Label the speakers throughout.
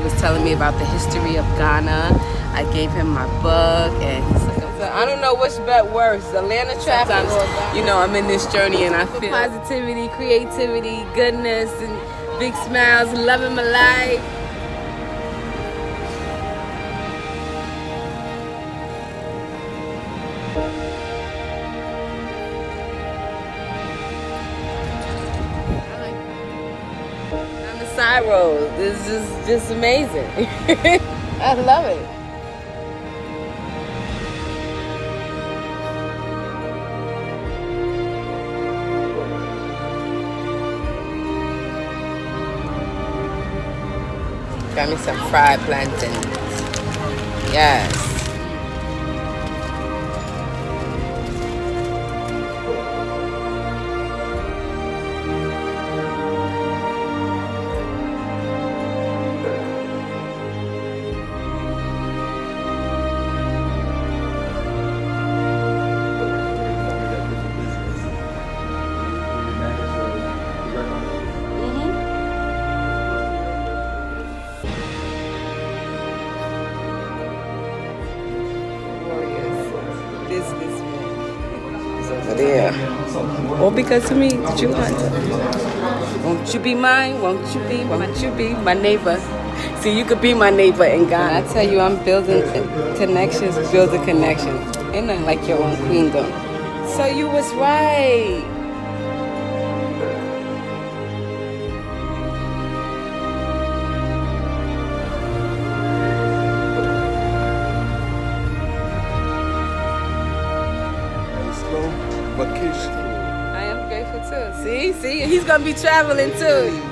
Speaker 1: was telling me about the history of Ghana. I gave him my book, and he's like, I don't know which bet worse, Atlanta traffic. You know, I'm in this journey, and I feel positivity, creativity, goodness, and big smiles, loving my life. On the side road, this is just amazing. I love it. Got me some fried plantains. Yes. Yeah. All because of me, did you want? Won't you be mine? Won't you be my neighbor? See, you could be my neighbor in Ghana. I tell you, I'm building connections. Ain't nothing like your own queendom. So you was right.
Speaker 2: Vacation.
Speaker 1: I am grateful too. See, he's gonna be traveling too.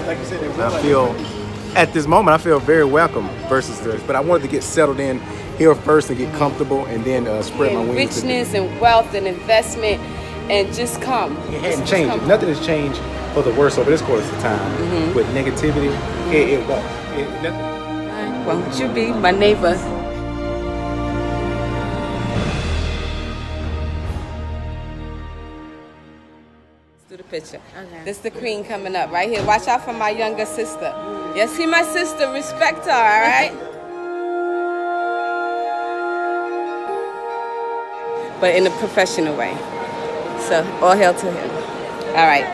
Speaker 2: Like you said, I feel at this moment I feel very welcome versus this, but I wanted to get settled in here first and get comfortable, and then spread my wings.
Speaker 1: Richness and wealth and investment, and just come.
Speaker 2: It hadn't changed. Nothing has changed for the worse over this course of time. With negativity, it won't. Nothing.
Speaker 1: Won't you be my neighbor? Do the picture. Okay. This is the queen coming up right here. Watch out for my younger sister. Yeah, see my sister. Respect her, all right? But in a professional way. So all hail to him. All right.